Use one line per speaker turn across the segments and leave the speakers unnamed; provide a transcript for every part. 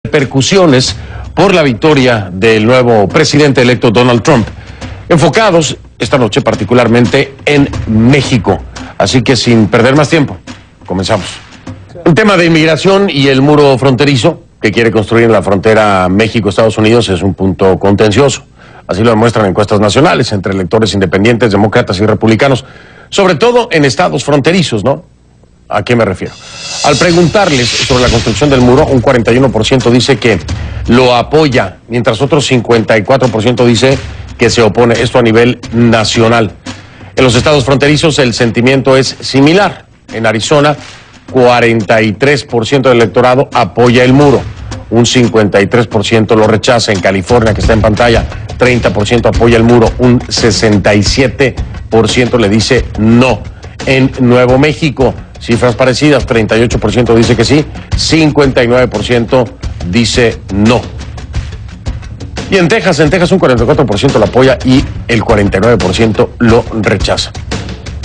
Repercusiones por la victoria del nuevo presidente electo Donald Trump, enfocados esta noche particularmente en México. Así que sin perder más tiempo, comenzamos. El tema de inmigración y el muro fronterizo que quiere construir en la frontera México-Estados Unidos es un punto contencioso. Así lo demuestran encuestas nacionales entre electores independientes, demócratas y republicanos, sobre todo en estados fronterizos, ¿no? ¿A qué me refiero? Al preguntarles sobre la construcción del muro, un 41% dice que lo apoya, mientras otro 54% dice que se opone, esto a nivel nacional. En los estados fronterizos el sentimiento es similar. En Arizona, 43% del electorado apoya el muro, un 53% lo rechaza. En California, que está en pantalla, 30% apoya el muro, un 67% le dice no. En Nuevo México, cifras parecidas, 38% dice que sí, 59% dice no. Y en Texas un 44% lo apoya y el 49% lo rechaza.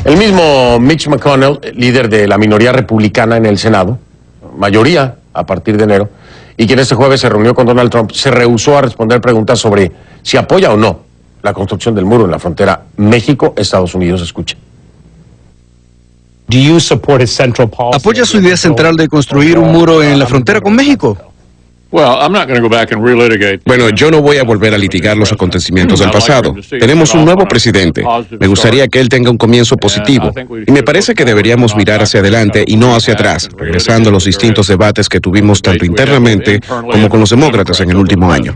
El mismo Mitch McConnell, líder de la minoría republicana en el Senado, mayoría a partir de enero, y quien este jueves se reunió con Donald Trump, se rehusó a responder preguntas sobre si apoya o no la construcción del muro en la frontera México-Estados Unidos. Escuche.
¿Apoya su idea central de construir un muro en la frontera con México?
Bueno, yo no voy a volver a litigar los acontecimientos del pasado. Tenemos un nuevo presidente. Me gustaría que él tenga un comienzo positivo. Y me parece que deberíamos mirar hacia adelante y no hacia atrás, regresando a los distintos debates que tuvimos tanto internamente como con los demócratas en el último año.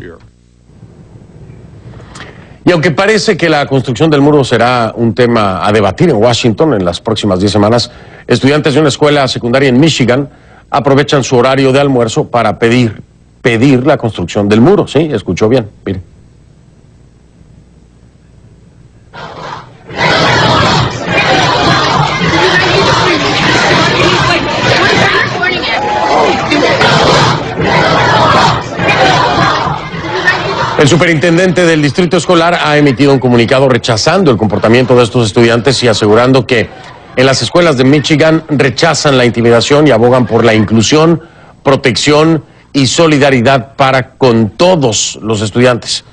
Y aunque parece que la construcción del muro será un tema a debatir en Washington en las próximas 10 semanas, estudiantes de una escuela secundaria en Michigan aprovechan su horario de almuerzo para pedir la construcción del muro. Sí, escuchó bien, mire. El superintendente del distrito escolar ha emitido un comunicado rechazando el comportamiento de estos estudiantes y asegurando que en las escuelas de Michigan rechazan la intimidación y abogan por la inclusión, protección y solidaridad para con todos los estudiantes.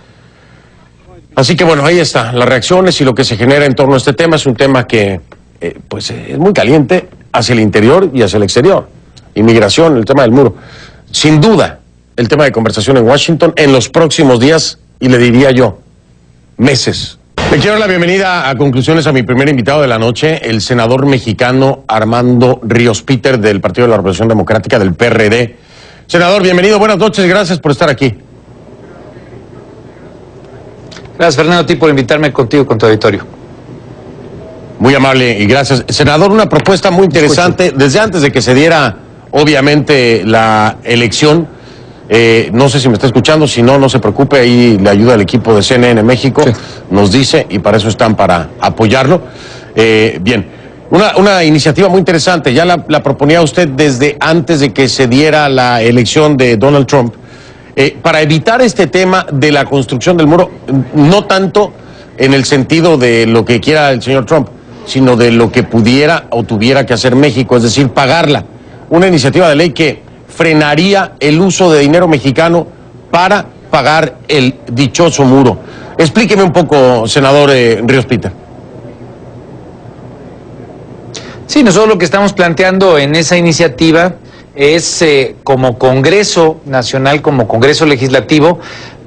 Así que bueno, ahí está, las reacciones y lo que se genera en torno a este tema. Es un tema que pues es muy caliente hacia el interior y hacia el exterior. Inmigración, el tema del muro. Sin duda, el tema de conversación en Washington en los próximos días, y le diría yo, meses. Le quiero dar la bienvenida a conclusiones a mi primer invitado de la noche, el senador mexicano Armando Ríos Peter, del Partido de la Revolución Democrática, del PRD. Senador, bienvenido, buenas noches, gracias por estar aquí.
Gracias, Fernando, a ti por invitarme contigo y con tu auditorio.
Muy amable y gracias. Senador, una propuesta muy interesante, desde antes de que se diera, obviamente, la elección. No sé si me está escuchando, si no, no se preocupe, ahí le ayuda el equipo de CNN México, sí. Nos dice, y para eso están, para apoyarlo. Bien, una iniciativa muy interesante, ya la proponía usted desde antes de que se diera la elección de Donald Trump, para evitar este tema de la construcción del muro, no tanto en el sentido de lo que quiera el señor Trump, sino de lo que pudiera o tuviera que hacer México, es decir, pagarla. Una iniciativa de ley que frenaría el uso de dinero mexicano para pagar el dichoso muro. Explíqueme un poco, senador Ríos Peter.
Sí, nosotros lo que estamos planteando en esa iniciativa es, como Congreso Nacional, como Congreso Legislativo,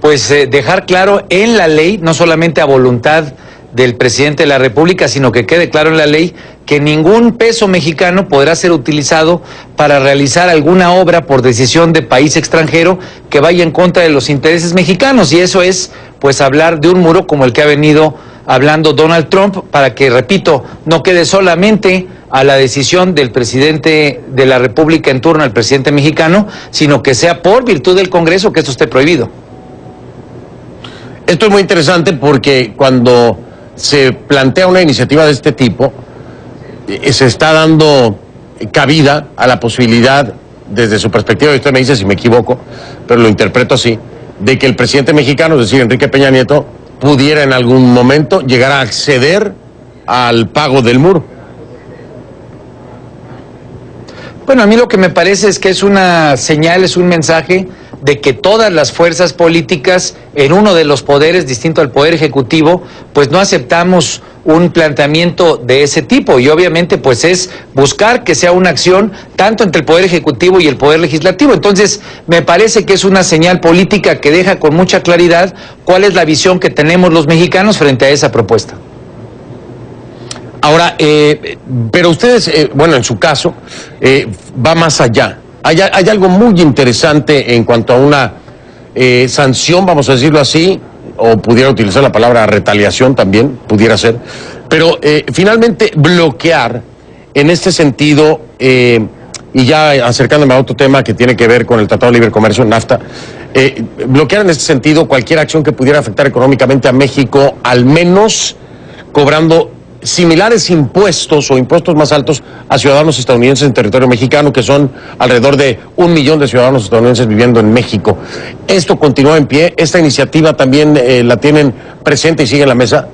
pues dejar claro en la ley, no solamente a voluntad del presidente de la República, sino que quede claro en la ley que ningún peso mexicano podrá ser utilizado para realizar alguna obra por decisión de país extranjero que vaya en contra de los intereses mexicanos, y eso es, pues, hablar de un muro como el que ha venido hablando Donald Trump, para que, repito, no quede solamente a la decisión del presidente de la República en turno, el presidente mexicano, sino que sea por virtud del Congreso que esto esté prohibido.
Esto es muy interesante porque cuando se plantea una iniciativa de este tipo, se está dando cabida a la posibilidad, desde su perspectiva, y usted me dice si me equivoco, pero lo interpreto así, de que el presidente mexicano, es decir, Enrique Peña Nieto, pudiera en algún momento llegar a acceder al pago del muro.
Bueno, a mí lo que me parece es que es una señal, es un mensaje de que todas las fuerzas políticas en uno de los poderes, distinto al Poder Ejecutivo, pues no aceptamos un planteamiento de ese tipo, y obviamente pues es buscar que sea una acción tanto entre el Poder Ejecutivo y el Poder Legislativo. Entonces me parece que es una señal política que deja con mucha claridad cuál es la visión que tenemos los mexicanos frente a esa propuesta.
Ahora, pero ustedes, bueno, en su caso, va más allá. Hay algo muy interesante en cuanto a una sanción, vamos a decirlo así, o pudiera utilizar la palabra retaliación también, pudiera ser, pero finalmente bloquear en este sentido, y ya acercándome a otro tema que tiene que ver con el Tratado de Libre Comercio, NAFTA, bloquear en este sentido cualquier acción que pudiera afectar económicamente a México, al menos cobrando similares impuestos o impuestos más altos a ciudadanos estadounidenses en territorio mexicano, que son alrededor de 1 millón de ciudadanos estadounidenses viviendo en México. ¿Esto continúa en pie? ¿Esta iniciativa también la tienen presente y sigue en la mesa?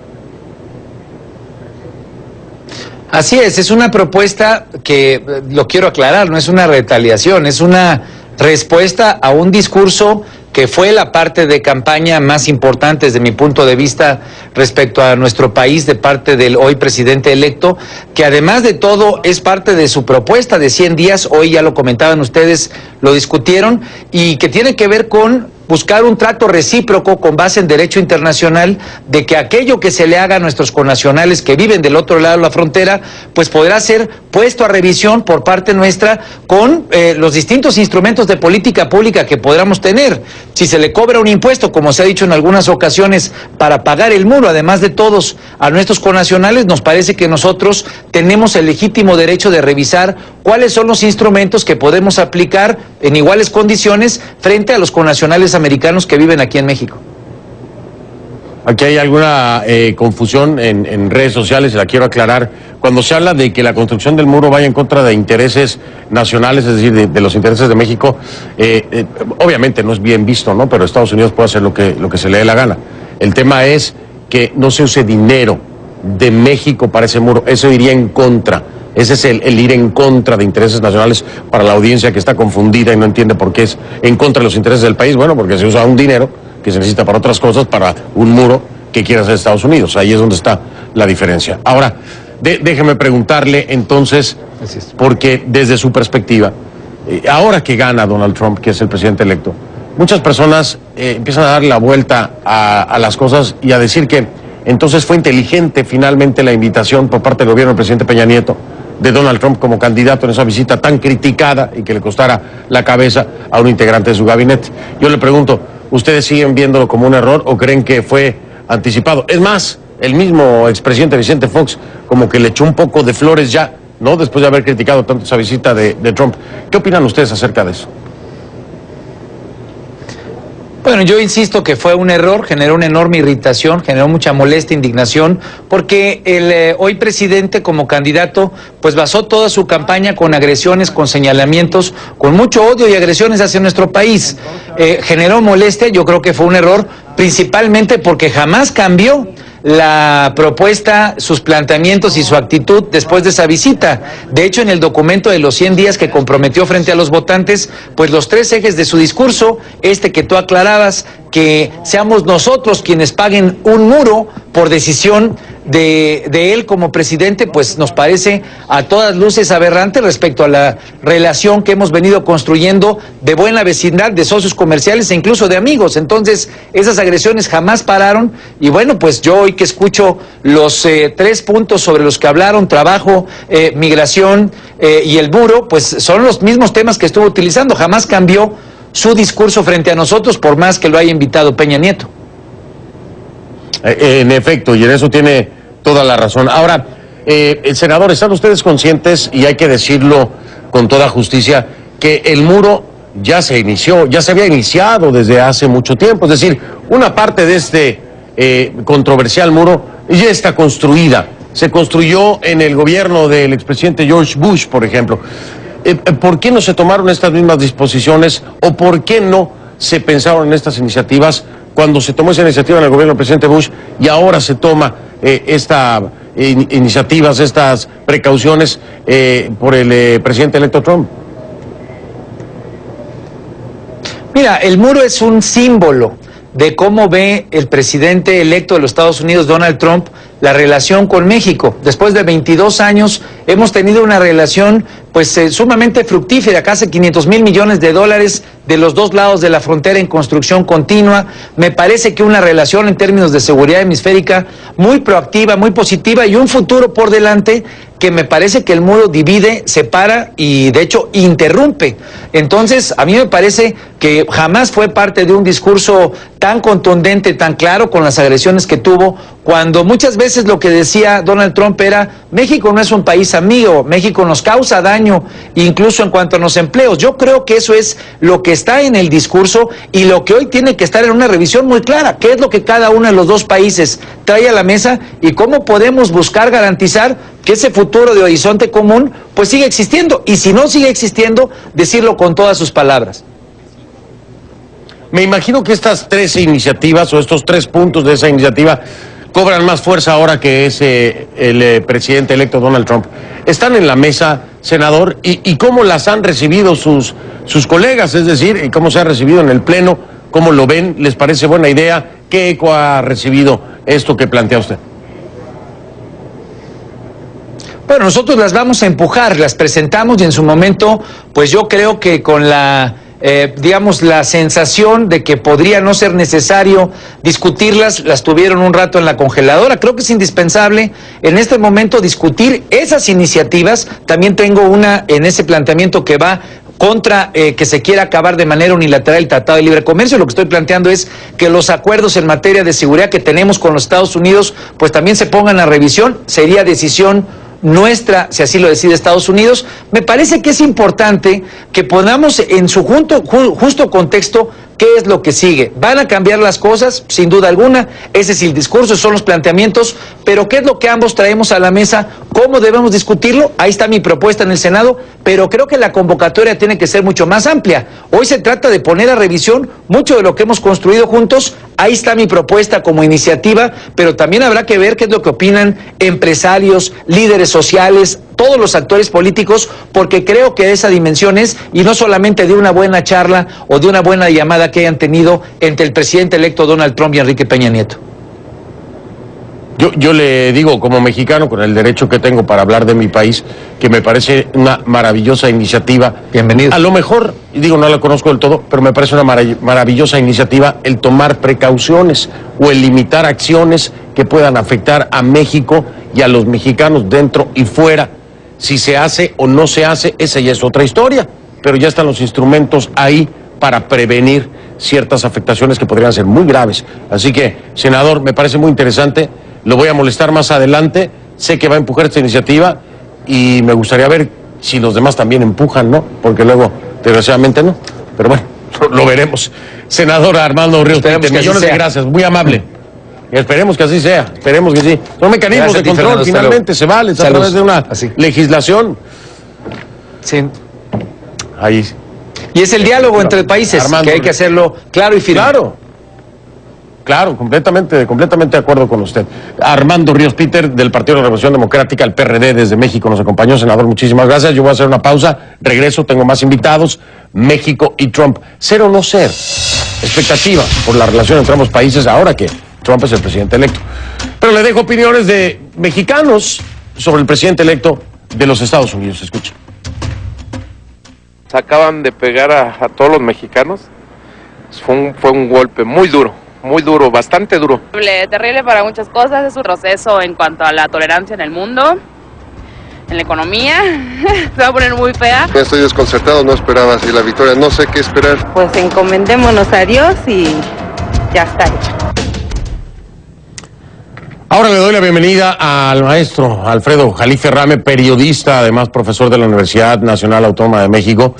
Así es una propuesta que, lo quiero aclarar, no es una retaliación, es una respuesta a un discurso que fue la parte de campaña más importante desde mi punto de vista respecto a nuestro país de parte del hoy presidente electo, que además de todo es parte de su propuesta de 100 días, hoy ya lo comentaban ustedes, lo discutieron, y que tiene que ver con buscar un trato recíproco con base en derecho internacional de que aquello que se le haga a nuestros connacionales que viven del otro lado de la frontera, pues podrá ser puesto a revisión por parte nuestra con los distintos instrumentos de política pública que podamos tener. Si se le cobra un impuesto, como se ha dicho en algunas ocasiones, para pagar el muro, además de todos, a nuestros connacionales, nos parece que nosotros tenemos el legítimo derecho de revisar cuáles son los instrumentos que podemos aplicar en iguales condiciones frente a los connacionales americanos que viven aquí en México.
Aquí hay alguna confusión en redes sociales, y la quiero aclarar. Cuando se habla de que la construcción del muro vaya en contra de intereses nacionales, es decir, de los intereses de México, obviamente no es bien visto, ¿no? Pero Estados Unidos puede hacer lo que se le dé la gana. El tema es que no se use dinero de México para ese muro, eso iría en contra. Ese es el ir en contra de intereses nacionales para la audiencia que está confundida y no entiende por qué es en contra de los intereses del país. Bueno, porque se usa un dinero que se necesita para otras cosas, para un muro que quiere hacer Estados Unidos. Ahí es donde está la diferencia. Ahora, déjeme preguntarle entonces, porque desde su perspectiva, ahora que gana Donald Trump, que es el presidente electo, muchas personas empiezan a dar la vuelta a las cosas y a decir que entonces fue inteligente finalmente la invitación por parte del gobierno del presidente Peña Nieto de Donald Trump como candidato en esa visita tan criticada y que le costara la cabeza a un integrante de su gabinete. Yo le pregunto, ¿ustedes siguen viéndolo como un error o creen que fue anticipado? Es más, el mismo expresidente Vicente Fox como que le echó un poco de flores ya, ¿no? Después de haber criticado tanto esa visita de Trump. ¿Qué opinan ustedes acerca de eso?
Bueno, yo insisto que fue un error, generó una enorme irritación, generó mucha molestia, indignación, porque el hoy presidente como candidato pues basó toda su campaña con agresiones, con señalamientos, con mucho odio y agresiones hacia nuestro país. Generó molestia, yo creo que fue un error, principalmente porque jamás cambió la propuesta, sus planteamientos y su actitud después de esa visita. De hecho, en el documento de los 100 días que comprometió frente a los votantes, pues los 3 ejes de su discurso, que tú aclarabas, que seamos nosotros quienes paguen un muro por decisión de él como presidente, pues nos parece a todas luces aberrante respecto a la relación que hemos venido construyendo de buena vecindad, de socios comerciales e incluso de amigos. Entonces, esas agresiones jamás pararon y bueno, pues yo hoy que escucho los 3 puntos sobre los que hablaron, trabajo, migración y el muro, pues son los mismos temas que estuvo utilizando, jamás cambió su discurso frente a nosotros, por más que lo haya invitado Peña Nieto.
En efecto, y en eso tiene toda la razón. Ahora, senador, ¿están ustedes conscientes, y hay que decirlo con toda justicia, que el muro ya se inició, ya se había iniciado desde hace mucho tiempo? Es decir, una parte de este controversial muro ya está construida. Se construyó en el gobierno del expresidente George Bush, por ejemplo. ¿Por qué no se tomaron estas mismas disposiciones o por qué no se pensaron en estas iniciativas cuando se tomó esa iniciativa en el gobierno del presidente Bush y ahora se toma iniciativas, estas precauciones por el presidente electo Trump?
Mira, el muro es un símbolo de cómo ve el presidente electo de los Estados Unidos, Donald Trump, la relación con México. Después de 22 años hemos tenido una relación sumamente fructífera, casi 500,000 millones de dólares de los dos lados de la frontera en construcción continua. Me parece que una relación en términos de seguridad hemisférica muy proactiva, muy positiva y un futuro por delante que me parece que el muro divide, separa y de hecho interrumpe. Entonces, a mí me parece que jamás fue parte de un discurso tan contundente, tan claro con las agresiones que tuvo, cuando muchas veces lo que decía Donald Trump era: México no es un país amigo, México nos causa daño, incluso en cuanto a los empleos. Yo creo que eso es lo que está en el discurso y lo que hoy tiene que estar en una revisión muy clara: qué es lo que cada uno de los dos países trae a la mesa y cómo podemos buscar garantizar que ese futuro de horizonte común pues sigue existiendo, y si no sigue existiendo, decirlo con todas sus palabras.
Me imagino que estas 3 iniciativas o estos 3 puntos de esa iniciativa cobran más fuerza ahora que es el presidente electo Donald Trump. Están en la mesa, senador, y cómo las han recibido sus colegas, es decir, y cómo se ha recibido en el Pleno, cómo lo ven, les parece buena idea, qué eco ha recibido esto que plantea usted.
Bueno, nosotros las vamos a empujar, las presentamos y en su momento, pues yo creo que con la sensación de que podría no ser necesario discutirlas, las tuvieron un rato en la congeladora. Creo que es indispensable en este momento discutir esas iniciativas. También tengo una en ese planteamiento que va contra que se quiera acabar de manera unilateral el Tratado de Libre Comercio. Lo que estoy planteando es que los acuerdos en materia de seguridad que tenemos con los Estados Unidos, pues también se pongan a revisión. Sería decisión nuestra, si así lo decide Estados Unidos. Me parece que es importante que ponamos en su justo contexto qué es lo que sigue. ¿Van a cambiar las cosas? Sin duda alguna. Ese es el discurso, son los planteamientos, pero ¿qué es lo que ambos traemos a la mesa? ¿Cómo debemos discutirlo? Ahí está mi propuesta en el Senado, pero creo que la convocatoria tiene que ser mucho más amplia. Hoy se trata de poner a revisión mucho de lo que hemos construido juntos. Ahí está mi propuesta como iniciativa, pero también habrá que ver qué es lo que opinan empresarios, líderes sociales, todos los actores políticos, porque creo que esa dimensión es, y no solamente de una buena charla o de una buena llamada que hayan tenido entre el presidente electo Donald Trump y Enrique Peña Nieto.
Yo le digo, como mexicano, con el derecho que tengo para hablar de mi país, que me parece una maravillosa iniciativa.
Bienvenido.
A lo mejor, y digo, no la conozco del todo, pero me parece una maravillosa iniciativa el tomar precauciones o el limitar acciones que puedan afectar a México y a los mexicanos dentro y fuera. Si se hace o no se hace, esa ya es otra historia, pero ya están los instrumentos ahí para prevenir ciertas afectaciones que podrían ser muy graves. Así que, senador, me parece muy interesante. Lo voy a molestar más adelante. Sé que va a empujar esta iniciativa y me gustaría ver si los demás también empujan, ¿no? Porque luego, desgraciadamente, no. Pero bueno, lo veremos. Senador Armando Ríos Peter, millones de gracias, muy amable. Y esperemos que así sea, esperemos que sí. Son mecanismos de control, Fernando, finalmente se vale, a través de una legislación.
Sí.
Ahí.
Y es el diálogo entre países, Armando, que hay que hacerlo claro y firme.
Claro, completamente de acuerdo con usted. Armando Ríos Peter, del Partido de la Revolución Democrática, el PRD, desde México, nos acompañó. Senador, muchísimas gracias. Yo voy a hacer una pausa, regreso, tengo más invitados. México y Trump. ¿Ser o no ser? Expectativa por la relación entre ambos países ahora que Trump es el presidente electo. Pero le dejo opiniones de mexicanos sobre el presidente electo de los Estados Unidos. Escuchen.
Se acaban de pegar a todos los mexicanos. Fue un golpe muy duro, bastante duro.
Terrible para muchas cosas, es un proceso en cuanto a la tolerancia en el mundo, en la economía. Se va a poner muy fea.
Estoy desconcertado, no esperaba así la victoria, no sé qué esperar.
Pues encomendémonos a Dios y ya está hecho.
Ahora le doy la bienvenida al maestro Alfredo Jalife Rame, periodista, además profesor de la Universidad Nacional Autónoma de México.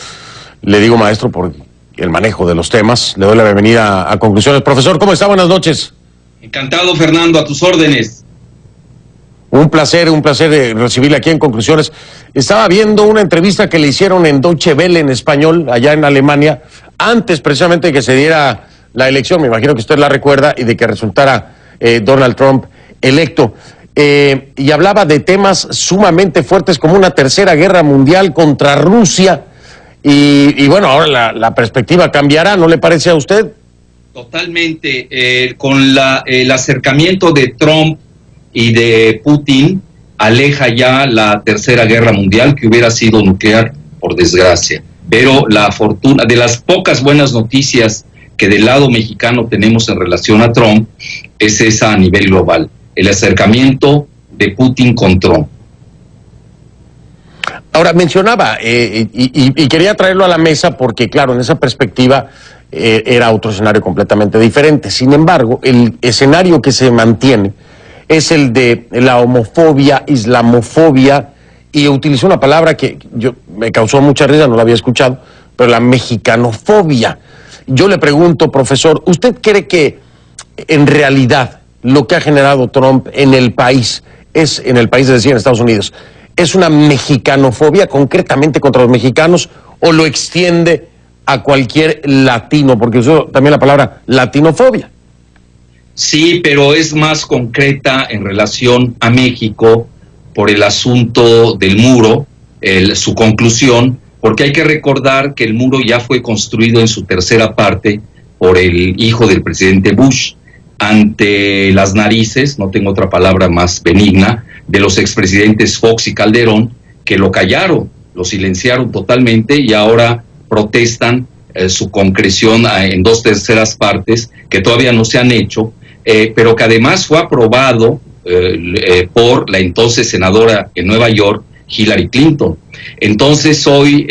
Le digo maestro por el manejo de los temas. Le doy la bienvenida a Conclusiones. Profesor, ¿cómo está? Buenas noches.
Encantado, Fernando, a tus órdenes.
Un placer recibirle aquí en Conclusiones. Estaba viendo una entrevista que le hicieron en Deutsche Welle en español, allá en Alemania, antes precisamente de que se diera la elección, me imagino que usted la recuerda, y de que resultara Donald Trump electo. Y hablaba de temas sumamente fuertes como una tercera guerra mundial contra Rusia, Y bueno, ahora la perspectiva cambiará, ¿no le parece a usted?
Totalmente. Con el acercamiento de Trump y de Putin, aleja ya la Tercera Guerra Mundial, que hubiera sido nuclear, por desgracia. Pero la fortuna, de las pocas buenas noticias que del lado mexicano tenemos en relación a Trump, es esa a nivel global, el acercamiento de Putin con Trump.
Ahora, mencionaba, y quería traerlo a la mesa porque, claro, en esa perspectiva era otro escenario completamente diferente. Sin embargo, el escenario que se mantiene es el de la homofobia, islamofobia, y utilizó una palabra que me causó mucha risa, no la había escuchado, pero la mexicanofobia. Yo le pregunto, profesor, ¿usted cree que en realidad lo que ha generado Trump en el país, es en Estados Unidos, es una mexicanofobia concretamente contra los mexicanos o lo extiende a cualquier latino? Porque usó también la palabra latinofobia.
Sí, pero es más concreta en relación a México por el asunto del muro, su conclusión, porque hay que recordar que el muro ya fue construido en su tercera parte por el hijo del presidente Bush, ante las narices, no tengo otra palabra más benigna, de los expresidentes Fox y Calderón, que lo callaron, lo silenciaron totalmente y ahora protestan su concreción en 2/3 partes, que todavía no se han hecho, pero que además fue aprobado por la entonces senadora en Nueva York, Hillary Clinton. Entonces hoy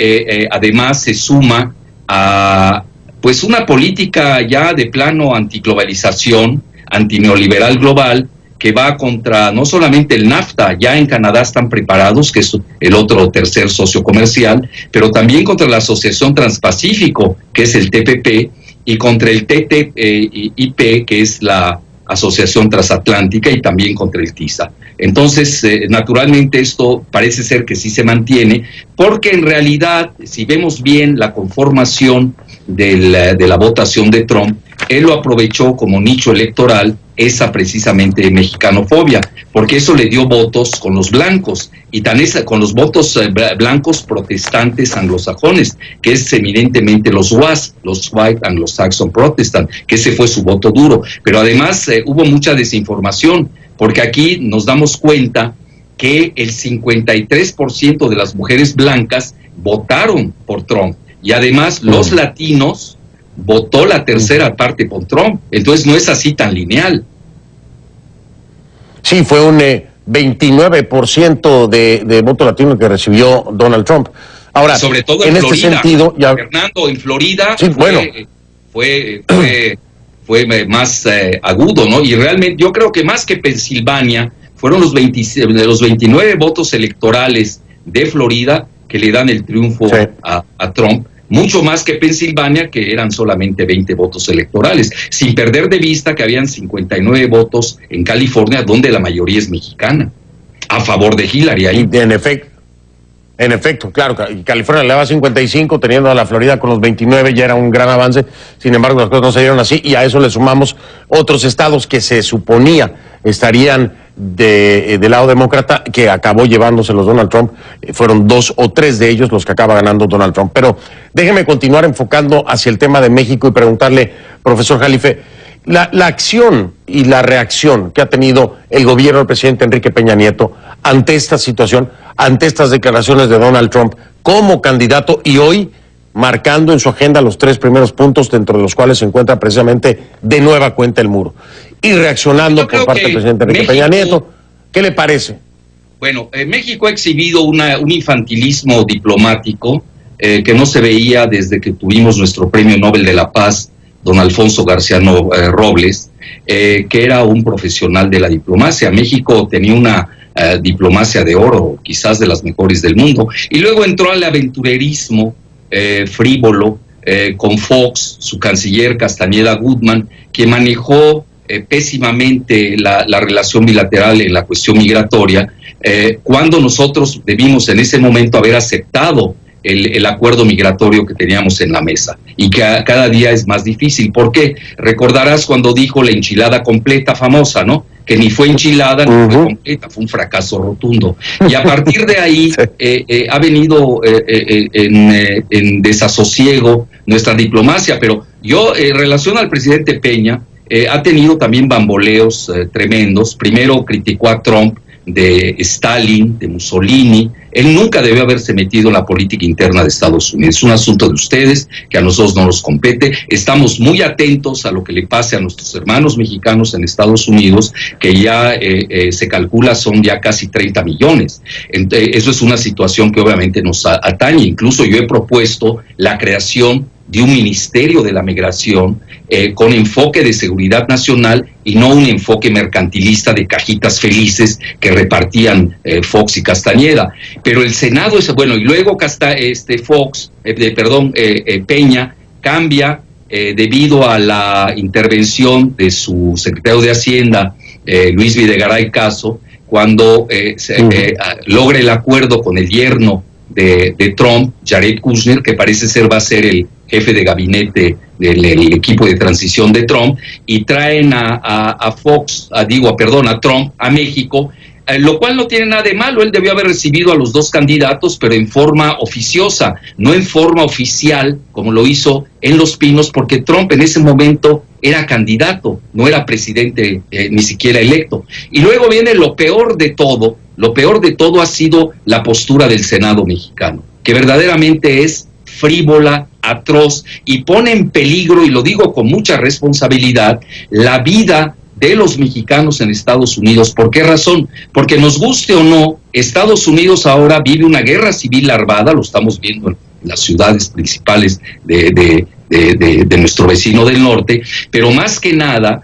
además se suma a pues una política ya de plano antiglobalización, antineoliberal global, que va contra no solamente el NAFTA, ya en Canadá están preparados, que es el otro tercer socio comercial, pero también contra la Asociación Transpacífico, que es el TPP, y contra el TTIP, que es la Asociación Transatlántica, y también contra el TISA. Entonces, naturalmente esto parece ser que sí se mantiene, porque en realidad, si vemos bien la conformación de la votación de Trump, él lo aprovechó como nicho electoral, esa precisamente mexicanofobia, porque eso le dio votos con los blancos, y con los votos blancos protestantes anglosajones, que es eminentemente los WASP, los White Anglo-Saxon Protestant, que ese fue su voto duro. Pero además hubo mucha desinformación, porque aquí nos damos cuenta que el 53% de las mujeres blancas votaron por Trump, y además los latinos votó la tercera parte por Trump. Entonces no es así tan lineal.
Sí, fue un 29% de voto latino que recibió Donald Trump. Ahora,
sobre todo
en
Florida,
este sentido, ya...
Fernando, en Florida
sí,
fue más agudo, ¿no? Y realmente yo creo que más que Pensilvania, fueron los 29 votos electorales de Florida que le dan el triunfo a Trump, mucho más que Pensilvania, que eran solamente 20 votos electorales, sin perder de vista que habían 59 votos en California, donde la mayoría es mexicana, a favor de Hillary ahí.
En efecto, claro, California le daba 55, teniendo a la Florida con los 29, ya era un gran avance. Sin embargo, las cosas no se dieron así, y a eso le sumamos otros estados que se suponía estarían del lado demócrata, que acabó llevándoselos Donald Trump. Fueron 2 o 3 de ellos los que acaba ganando Donald Trump. Pero déjeme continuar enfocando hacia el tema de México y preguntarle, profesor Jalife, la acción y la reacción que ha tenido el gobierno del presidente Enrique Peña Nieto ante esta situación, ante estas declaraciones de Donald Trump como candidato, y hoy marcando en su agenda los 3 primeros puntos, dentro de los cuales se encuentra precisamente de nueva cuenta el muro, y reaccionando por parte del presidente Enrique Peña Nieto. ¿Qué le parece?
Bueno, México ha exhibido un infantilismo diplomático que no se veía desde que tuvimos nuestro Premio Nobel de la Paz, don Alfonso Garciano Robles, que era un profesional de la diplomacia. México tenía una diplomacia de oro, quizás de las mejores del mundo, y luego entró al aventurerismo frívolo con Fox, su canciller Castañeda Goodman, que manejó pésimamente la relación bilateral en la cuestión migratoria, cuando nosotros debimos en ese momento haber aceptado el acuerdo migratorio que teníamos en la mesa, y que cada día es más difícil. ¿Por qué? Recordarás cuando dijo la enchilada completa famosa, ¿no? que ni fue enchilada ni fue completa, fue un fracaso rotundo. Y a partir de ahí ha venido en desasosiego nuestra diplomacia, pero yo en relación al presidente Peña, ha tenido también bamboleos tremendos. Primero criticó a Trump de Stalin, de Mussolini. Él nunca debió haberse metido en la política interna de Estados Unidos. Es un asunto de ustedes que a nosotros no nos compete. Estamos muy atentos a lo que le pase a nuestros hermanos mexicanos en Estados Unidos, que ya se calcula son ya casi 30 millones. Eso es una situación que obviamente nos atañe. Incluso yo he propuesto la creación de un ministerio de la migración con enfoque de seguridad nacional y no un enfoque mercantilista de cajitas felices que repartían Fox y Castañeda. Pero el Senado es bueno, y luego Peña cambia debido a la intervención de su secretario de Hacienda, Luis Videgaray Caso, cuando logra el acuerdo con el yerno de Trump, Jared Kushner, que parece ser va a ser el jefe de gabinete del equipo de transición de Trump, y traen a Trump a México, lo cual no tiene nada de malo. Él debió haber recibido a los dos candidatos, pero en forma oficiosa, no en forma oficial, como lo hizo en Los Pinos, porque Trump en ese momento era candidato, no era presidente ni siquiera electo. Y luego viene lo peor de todo ha sido la postura del Senado mexicano, que verdaderamente es frívola, atroz, y pone en peligro, y lo digo con mucha responsabilidad, la vida de los mexicanos en Estados Unidos. ¿Por qué razón? Porque nos guste o no, Estados Unidos ahora vive una guerra civil larvada, lo estamos viendo en las ciudades principales de nuestro vecino del norte, pero más que nada,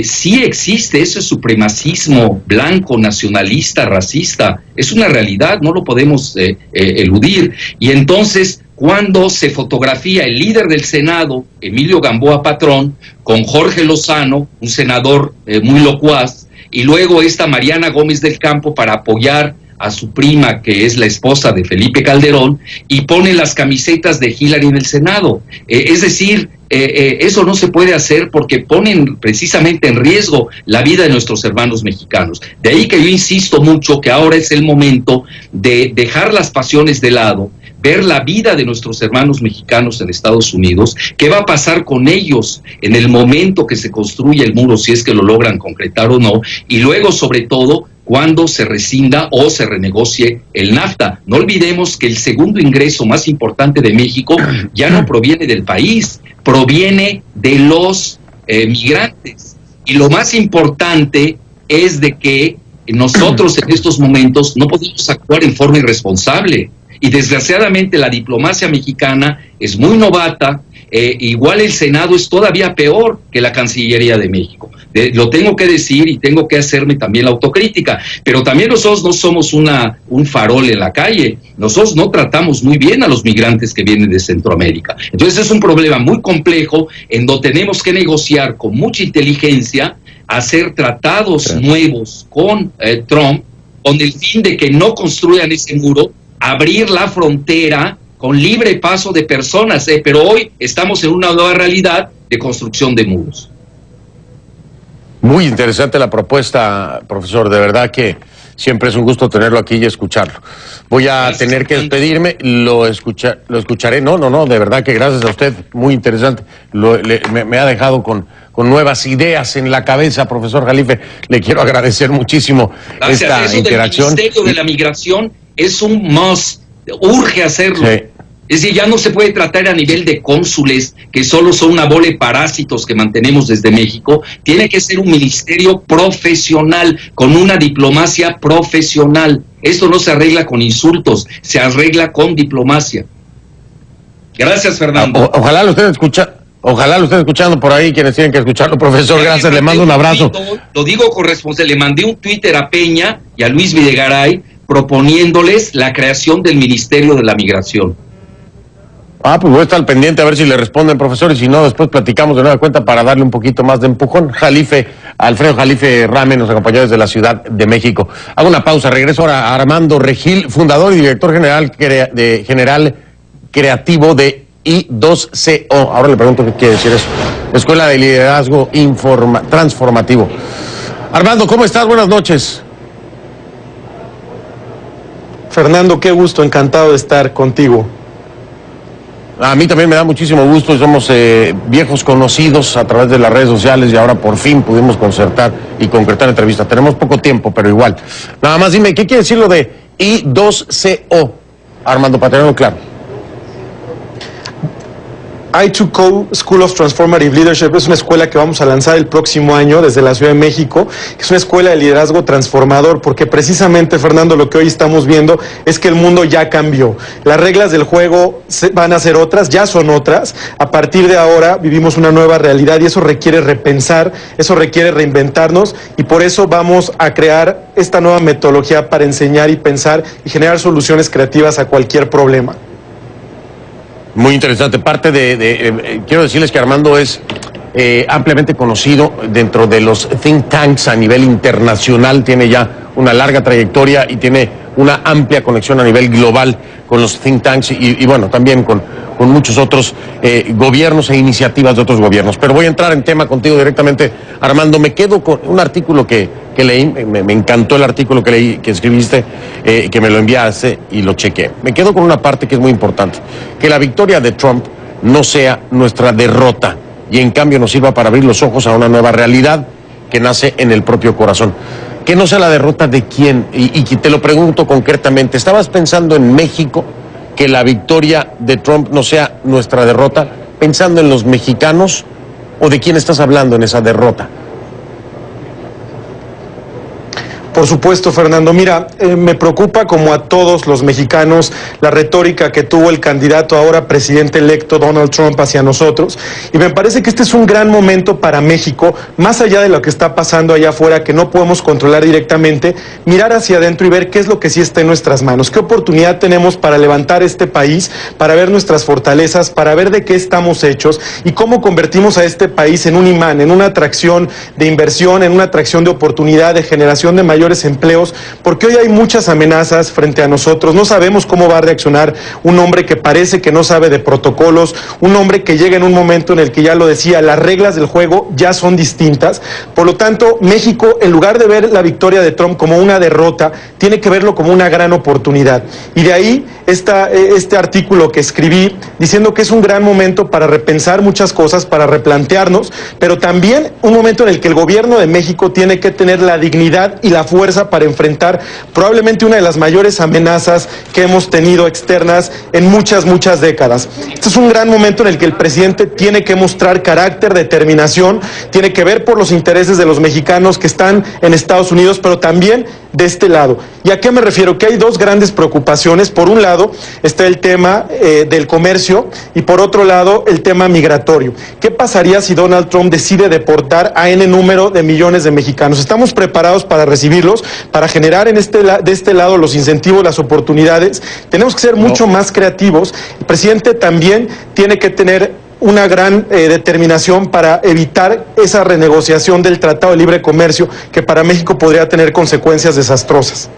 sí existe ese supremacismo blanco, nacionalista, racista. Es una realidad, no lo podemos eludir. Y entonces, cuando se fotografía el líder del Senado, Emilio Gamboa Patrón, con Jorge Lozano, un senador muy locuaz, y luego esta Mariana Gómez del Campo para apoyar a su prima, que es la esposa de Felipe Calderón, y pone las camisetas de Hillary en el Senado. Es decir, eso no se puede hacer porque ponen precisamente en riesgo la vida de nuestros hermanos mexicanos. De ahí que yo insisto mucho que ahora es el momento de dejar las pasiones de lado, ver la vida de nuestros hermanos mexicanos en Estados Unidos, qué va a pasar con ellos en el momento que se construya el muro, si es que lo logran concretar o no, y luego, sobre todo, cuando se rescinda o se renegocie el NAFTA. No olvidemos que el segundo ingreso más importante de México ya no proviene del país, proviene de los migrantes. Y lo más importante es de que nosotros en estos momentos no podemos actuar en forma irresponsable. Y desgraciadamente la diplomacia mexicana es muy novata, igual el Senado es todavía peor que la Cancillería de México. Lo tengo que decir y tengo que hacerme también la autocrítica, pero también nosotros no somos un farol en la calle. Nosotros no tratamos muy bien a los migrantes que vienen de Centroamérica. Entonces es un problema muy complejo en donde tenemos que negociar con mucha inteligencia, hacer tratados nuevos con Trump, con el fin de que no construyan ese muro, abrir la frontera con libre paso de personas, pero hoy estamos en una nueva realidad de construcción de muros.
Muy interesante la propuesta, profesor, de verdad que siempre es un gusto tenerlo aquí y escucharlo. Voy a tener que despedirme, lo escucharé, no, de verdad que gracias a usted, muy interesante, me ha dejado con nuevas ideas en la cabeza, profesor Jalife, le quiero agradecer muchísimo esta interacción.
El Ministerio de la Migración es un must, urge hacerlo. Sí. Es decir, ya no se puede tratar a nivel de cónsules, que solo son una bola de parásitos que mantenemos desde México. Tiene que ser un ministerio profesional, con una diplomacia profesional. Esto no se arregla con insultos, se arregla con diplomacia. Gracias, Fernando.
Ojalá lo estén escuchando por ahí, quienes tienen que escucharlo, profesor. Gracias, le mando un abrazo.
Lo digo con responsabilidad. Le mandé un Twitter a Peña y a Luis Videgaray proponiéndoles la creación del Ministerio de la Migración.
Pues voy a estar al pendiente a ver si le responden, profesor, y si no, después platicamos de nueva cuenta para darle un poquito más de empujón. Alfredo Jalife Rame nos acompañó desde la Ciudad de México. Hago una pausa, regreso ahora a Armando Regil, fundador y director general creativo de I2CO. Ahora le pregunto qué quiere decir eso. Escuela de Liderazgo Transformativo. Armando, ¿cómo estás? Buenas noches.
Fernando, qué gusto, encantado de estar contigo.
A mí también me da muchísimo gusto, somos viejos conocidos a través de las redes sociales y ahora por fin pudimos concertar y concretar entrevistas. Tenemos poco tiempo, pero igual. Nada más dime, ¿qué quiere decir lo de I2CO, Armando, para tenerlo claro?
I2CO School of Transformative Leadership es una escuela que vamos a lanzar el próximo año desde la Ciudad de México. Es una escuela de liderazgo transformador porque precisamente, Fernando, lo que hoy estamos viendo es que el mundo ya cambió. Las reglas del juego van a ser otras, ya son otras. A partir de ahora vivimos una nueva realidad y eso requiere repensar, eso requiere reinventarnos y por eso vamos a crear esta nueva metodología para enseñar y pensar y generar soluciones creativas a cualquier problema.
Muy interesante. Quiero decirles que Armando es ampliamente conocido dentro de los think tanks a nivel internacional, tiene ya una larga trayectoria y tiene una amplia conexión a nivel global con los think tanks y bueno, también con muchos otros gobiernos e iniciativas de otros gobiernos. Pero voy a entrar en tema contigo directamente, Armando. Me quedo con un artículo que leí, me encantó el artículo que leí, que escribiste, que me lo enviaste y lo chequé. Me quedo con una parte que es muy importante, que la victoria de Trump no sea nuestra derrota y en cambio nos sirva para abrir los ojos a una nueva realidad que nace en el propio corazón. Que no sea la derrota de quién, y te lo pregunto concretamente, ¿estabas pensando en México, que la victoria de Trump no sea nuestra derrota, pensando en los mexicanos, o de quién estás hablando en esa derrota?
Por supuesto, Fernando. Mira, me preocupa como a todos los mexicanos la retórica que tuvo el candidato ahora presidente electo Donald Trump hacia nosotros y me parece que este es un gran momento para México, más allá de lo que está pasando allá afuera que no podemos controlar directamente, mirar hacia adentro y ver qué es lo que sí está en nuestras manos, qué oportunidad tenemos para levantar este país, para ver nuestras fortalezas, para ver de qué estamos hechos y cómo convertimos a este país en un imán, en una atracción de inversión, en una atracción de oportunidad, de generación de mayores empleos, porque hoy hay muchas amenazas frente a nosotros. No sabemos cómo va a reaccionar un hombre que parece que no sabe de protocolos, un hombre que llega en un momento en el que, ya lo decía, las reglas del juego ya son distintas. Por lo tanto, México, en lugar de ver la victoria de Trump como una derrota, tiene que verlo como una gran oportunidad. Y de ahí este artículo que escribí diciendo que es un gran momento para repensar muchas cosas, para replantearnos, pero también un momento en el que el gobierno de México tiene que tener la dignidad y la fuerza para enfrentar probablemente una de las mayores amenazas que hemos tenido externas en muchas décadas. Este es un gran momento en el que el presidente tiene que mostrar carácter, determinación, tiene que ver por los intereses de los mexicanos que están en Estados Unidos, pero también de este lado. ¿Y a qué me refiero? Que hay dos grandes preocupaciones. Por un lado está el tema del comercio y por otro lado el tema migratorio. ¿Qué pasaría si Donald Trump decide deportar a N número de millones de mexicanos? ¿Estamos preparados para recibirlos, para generar de este lado los incentivos, las oportunidades? Tenemos que ser mucho más creativos. El presidente también tiene que tener una gran determinación para evitar esa renegociación del Tratado de Libre Comercio que para México podría tener consecuencias desastrosas.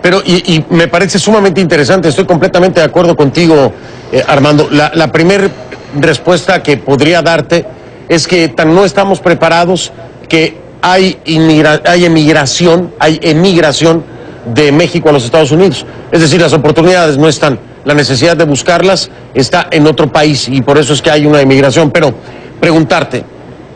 Pero, y me parece sumamente interesante, estoy completamente de acuerdo contigo, Armando. La primera respuesta que podría darte es que no estamos preparados, que hay emigración de México a los Estados Unidos. Es decir, las oportunidades no están, la necesidad de buscarlas está en otro país y por eso es que hay una emigración. Pero preguntarte,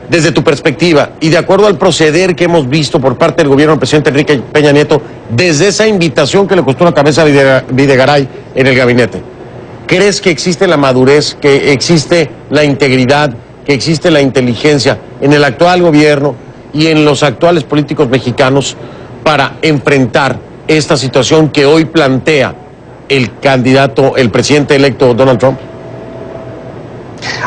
desde tu perspectiva y de acuerdo al proceder que hemos visto por parte del gobierno del presidente Enrique Peña Nieto, desde esa invitación que le costó la cabeza a Videgaray en el gabinete, ¿crees que existe la madurez, que existe la integridad, que existe la inteligencia en el actual gobierno y en los actuales políticos mexicanos para enfrentar esta situación que hoy plantea el presidente electo Donald Trump?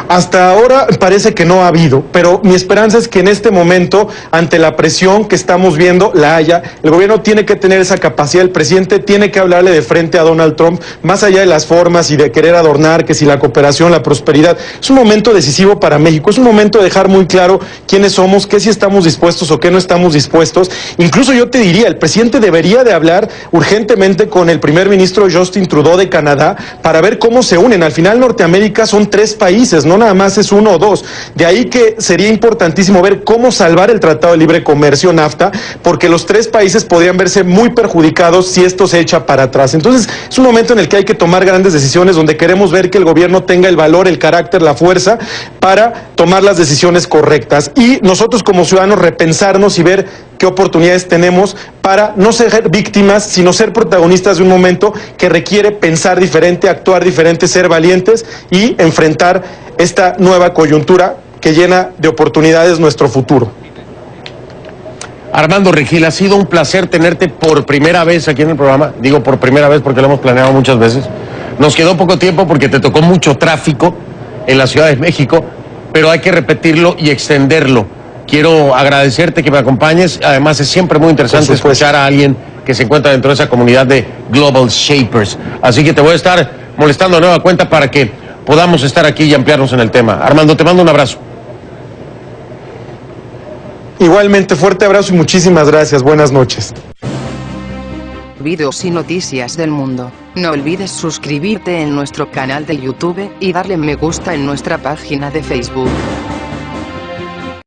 Hasta ahora parece que no ha habido, pero mi esperanza es que en este momento, ante la presión que estamos viendo, la haya. El gobierno tiene que tener esa capacidad, el presidente tiene que hablarle de frente a Donald Trump, más allá de las formas y de querer adornar, que si la cooperación, la prosperidad. Es un momento decisivo para México, es un momento de dejar muy claro quiénes somos, qué sí estamos dispuestos o qué no estamos dispuestos. Incluso yo te diría, el presidente debería de hablar urgentemente con el primer ministro Justin Trudeau de Canadá para ver cómo se unen. Al final Norteamérica son 3 países. países, no nada más es uno o dos. De ahí que sería importantísimo ver cómo salvar el Tratado de Libre Comercio, NAFTA, porque los 3 países podrían verse muy perjudicados si esto se echa para atrás. Entonces, es un momento en el que hay que tomar grandes decisiones, donde queremos ver que el gobierno tenga el valor, el carácter, la fuerza para tomar las decisiones correctas. Y nosotros como ciudadanos repensarnos y ver qué oportunidades tenemos para no ser víctimas, sino ser protagonistas de un momento que requiere pensar diferente, actuar diferente, ser valientes y enfrentar esta nueva coyuntura que llena de oportunidades nuestro futuro.
Armando Regil, ha sido un placer tenerte por primera vez aquí en el programa. Digo por primera vez porque lo hemos planeado muchas veces. Nos quedó poco tiempo porque te tocó mucho tráfico en la Ciudad de México, pero hay que repetirlo y extenderlo. Quiero agradecerte que me acompañes. Además, es siempre muy interesante escuchar a alguien que se encuentra dentro de esa comunidad de Global Shapers. Así que te voy a estar molestando de nueva cuenta para que podamos estar aquí y ampliarnos en el tema. Armando, te mando un abrazo.
Igualmente, fuerte abrazo y muchísimas gracias. Buenas noches.
Videos y noticias del mundo. No olvides suscribirte en nuestro canal de YouTube y darle me gusta en nuestra página de Facebook.